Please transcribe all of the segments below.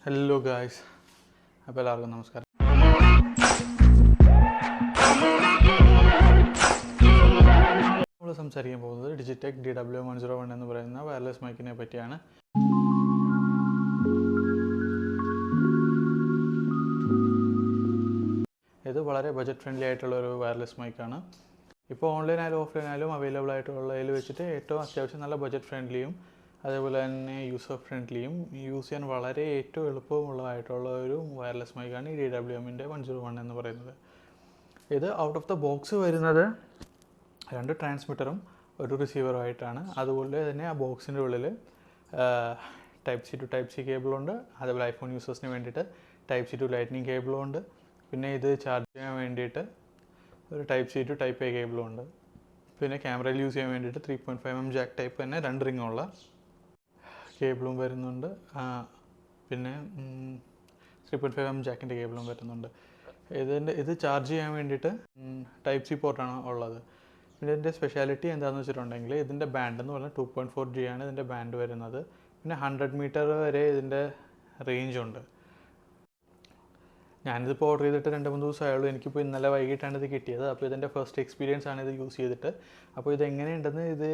Hello guys, അപ്പോൾ എല്ലാവർക്കും നമസ്കാരം. നമ്മൾ സംസാരിക്കാൻ പോകുന്നത് ഡിജിടെക് DW101 എന്ന് പറയുന്ന വയർലെസ് മൈക്കിനെ പറ്റിയാണ്. ഇത് വളരെ ബജറ്റ് ഫ്രണ്ട്ലി ആയിട്ടുള്ള ഒരു വയർലെസ് മൈക്കാണ്. ഇപ്പോൾ ഓൺലൈനായാലും ഓഫ്ലൈനായാലും അവൈലബിൾ ആയിട്ടുള്ളതിൽ വെച്ചിട്ട് ഏറ്റവും അത്യാവശ്യം നല്ല ബജറ്റ് ഫ്രണ്ട്ലിയും അതേപോലെ തന്നെ യൂസർ ഫ്രണ്ട്ലിയും യൂസ് ചെയ്യാൻ വളരെ ഏറ്റവും എളുപ്പമുള്ളതായിട്ടുള്ള ഒരു വയർലെസ് മൈക്കാണ് ഈ DWM-101 എന്ന് പറയുന്നത്. ഇത് ഔട്ട് ഓഫ് ദ ബോക്സ് വരുന്നത് 2 ട്രാൻസ്മിറ്ററും ഒരു റിസീവറുമായിട്ടാണ്. അതുപോലെ തന്നെ ആ ബോക്സിൻ്റെ ഉള്ളിൽ type C to type C കേബിളുണ്ട്. അതേപോലെ ഐഫോൺ യൂസേഴ്സിന് വേണ്ടിയിട്ട് ടൈപ്പ് സി ടു ലൈറ്റ്നിങ് കേബിളുണ്ട്. പിന്നെ ഇത് ചാർജ് ചെയ്യാൻ വേണ്ടിയിട്ട് ഒരു type C to type A കേബിളും ഉണ്ട്. പിന്നെ ക്യാമറയിൽ യൂസ് ചെയ്യാൻ വേണ്ടിയിട്ട് 3.5mm ജാക്ക് ടൈപ്പ് തന്നെ 2 റിങ്ങുള്ള കേബിളും വരുന്നുണ്ട്. പിന്നെ 3.5mm ജാക്കിൻ്റെ കേബിളും വരുന്നുണ്ട്. ഇത് ചാർജ് ചെയ്യാൻ വേണ്ടിയിട്ട് ടൈപ്പ് സി പോർട്ടാണ് ഉള്ളത്. പിന്നെ ഇതിൻ്റെ സ്പെഷ്യാലിറ്റി എന്താണെന്ന് വെച്ചിട്ടുണ്ടെങ്കിൽ ഇതിൻ്റെ ബാൻഡ് എന്ന് പറഞ്ഞാൽ 2.4G ആണ് ഇതിൻ്റെ ബാൻഡ് വരുന്നത്. പിന്നെ 100 മീറ്റർ വരെ ഇതിൻ്റെ റേഞ്ച് ഉണ്ട്. ഞാനിതിപ്പോൾ ഓർഡർ ചെയ്തിട്ട് 2-3 ദിവസമായുള്ളൂ. എനിക്കിപ്പോൾ ഇന്നലെ വൈകിട്ടാണ് ഇത് കിട്ടിയത്. അപ്പോൾ ഇതിൻ്റെ ഫസ്റ്റ് എക്സ്പീരിയൻസ് ആണ് ഇത് യൂസ് ചെയ്തിട്ട്. അപ്പോൾ ഇതെങ്ങനെയുണ്ടെന്ന് ഇത്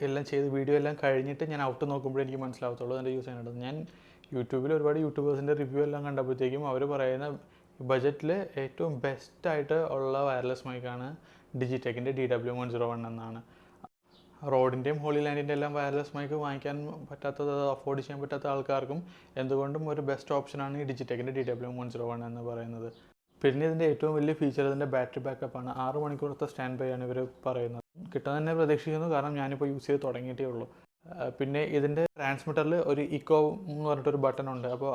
എല്ലാം ചെയ്ത് വീഡിയോ എല്ലാം കഴിഞ്ഞിട്ട് ഞാൻ ഔട്ട് നോക്കുമ്പോൾ എനിക്ക് മനസ്സിലാവത്തുള്ളൂ അതിൻ്റെ യൂസ് ചെയ്യാനുണ്ടെന്ന്. ഞാൻ യൂട്യൂബിൽ ഒരുപാട് യൂട്യൂബേഴ്സിൻ്റെ റിവ്യൂ എല്ലാം കണ്ടപ്പോഴത്തേക്കും അവർ പറയുന്ന ബജറ്റിൽ ഏറ്റവും ബെസ്റ്റായിട്ട് ഉള്ള വയർലെസ് മൈക്കാണ് ഡിജിടെക്കിൻ്റെ DW101 എന്നാണ്. റോഡിൻ്റെയും ഹോളി ലാൻഡിൻ്റെ എല്ലാം വയർലെസ് മൈക്ക് വാങ്ങിക്കാൻ പറ്റാത്തത്, അഫോർഡ് ചെയ്യാൻ പറ്റാത്ത ആൾക്കാർക്കും എന്തുകൊണ്ടും ഒരു ബെസ്റ്റ് ഓപ്ഷനാണ് ഈ ഡിജിടെക്കിൻ്റെ DW101 എന്ന് പറയുന്നത്. പിന്നെ ഇതിൻ്റെ ഏറ്റവും വലിയ ഫീച്ചർ ഇതിൻ്റെ ബാറ്ററി ബാക്കപ്പാണ്. 6 മണിക്കൂറത്തെ സ്റ്റാൻഡ് ബൈ ആണ് ഇവർ പറയുന്നത്. കിട്ടാൻ തന്നെ പ്രതീക്ഷിക്കുന്നു, കാരണം ഞാനിപ്പോൾ യൂസ് ചെയ്ത് തുടങ്ങിയിട്ടേ ഉള്ളൂ. പിന്നെ ഇതിൻ്റെ ട്രാൻസ്മിറ്ററിൽ ഒരു ഇക്കോ എന്ന് പറഞ്ഞിട്ടൊരു ബട്ടൺ ഉണ്ട്. അപ്പോൾ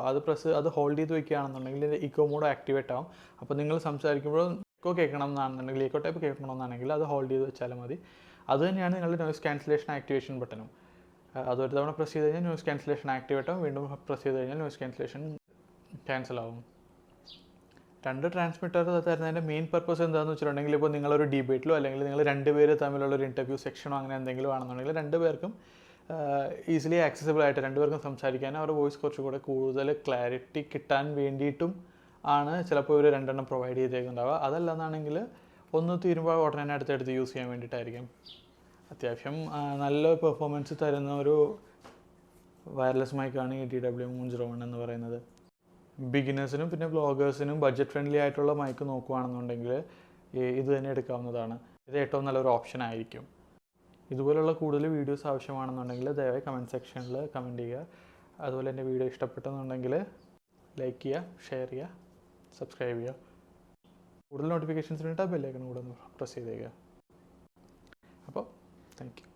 അത് ഹോൾഡ് ചെയ്ത് വയ്ക്കുകയാണെന്നുണ്ടെങ്കിൽ ഇതിൻ്റെ ഇക്കോ മോഡ് ആക്ടിവേറ്റ് ആവും. അപ്പോൾ നിങ്ങൾ സംസാരിക്കുമ്പോൾ ഇക്കോ കേൾക്കണം എന്നാണെന്നുണ്ടെങ്കിൽ, ഇക്കോ ടൈപ്പ് കേൾക്കണമെന്നാണെങ്കിൽ അത് ഹോൾഡ് ചെയ്ത് വെച്ചാലും മതി. അത് തന്നെയാണ് നിങ്ങളുടെ നോയ്സ് ക്യാൻസലേഷൻ ആക്ടിവേഷൻ ബട്ടണും. അതൊരു തവണ പ്രസ് ചെയ്ത് കഴിഞ്ഞാൽ നോയ്സ് ക്യാൻസലേഷൻ ആക്ടിവേറ്റ് ആവും. വീണ്ടും പ്രസ് ചെയ്ത് കഴിഞ്ഞാൽ നോയ്സ് ക്യാൻസലേഷൻ ക്യാൻസൽ ആവും. 2 ട്രാൻസ്മിറ്റർ തരുന്നതിൻ്റെ മെയിൻ പർപ്പസ് എന്താണെന്ന് വെച്ചിട്ടുണ്ടെങ്കിൽ, ഇപ്പോൾ നിങ്ങളൊരു ഡിബേറ്റിലോ അല്ലെങ്കിൽ നിങ്ങൾ 2 പേര് തമ്മിലുള്ള ഒരു ഇൻ്റർവ്യൂ സെക്ഷനോ അങ്ങനെ എന്തെങ്കിലും ആണെന്നുണ്ടെങ്കിൽ 2 പേർക്കും ഈസിലി ആക്സസിബിൾ ആയിട്ട് 2 പേർക്കും സംസാരിക്കാനും അവരുടെ വോയിസ് കുറച്ചുകൂടെ കൂടുതൽ ക്ലാരിറ്റി കിട്ടാൻ വേണ്ടിയിട്ടും ആണ് ചിലപ്പോൾ ഇവർ 2 എണ്ണം പ്രൊവൈഡ് ചെയ്തേക്കുന്നുണ്ടാവുക. അതല്ലെന്നാണെങ്കിൽ ഒന്ന് തീരുമ്പോൾ ഉടനെ തന്നെ അടുത്തടുത്ത് യൂസ് ചെയ്യാൻ വേണ്ടിയിട്ടായിരിക്കും. അത്യാവശ്യം നല്ല പെർഫോമൻസ് തരുന്ന ഒരു വയർലെസ് മൈക്കാണ് ഈ DW101 എന്ന് പറയുന്നത്. ബിഗിനേഴ്സിനും പിന്നെ വ്ളോഗേഴ്സിനും ബഡ്ജറ്റ് ഫ്രണ്ട്ലി ആയിട്ടുള്ള മൈക്ക് നോക്കുകയാണെന്നുണ്ടെങ്കിൽ ഇത് തന്നെ എടുക്കാവുന്നതാണ്. ഇത് ഏറ്റവും നല്ലൊരു ഓപ്ഷൻ ആയിരിക്കും. ഇതുപോലുള്ള കൂടുതൽ വീഡിയോസ് ആവശ്യമാണെന്നുണ്ടെങ്കിൽ ദയവായി കമൻറ്റ് സെക്ഷനിൽ കമൻറ്റ് ചെയ്യുക. അതുപോലെ എൻ്റെ വീഡിയോ ഇഷ്ടപ്പെട്ടെന്നുണ്ടെങ്കിൽ ലൈക്ക് ചെയ്യുക, ഷെയർ ചെയ്യുക, സബ്സ്ക്രൈബ് ചെയ്യുക. കൂടുതൽ നോട്ടിഫിക്കേഷൻസിന് വേണ്ടിയിട്ട് ബെല്ലൈക്കൺ കൂടെ ഒന്ന് പ്രസ് ചെയ്തേക്കുക. അപ്പോൾ താങ്ക് യു.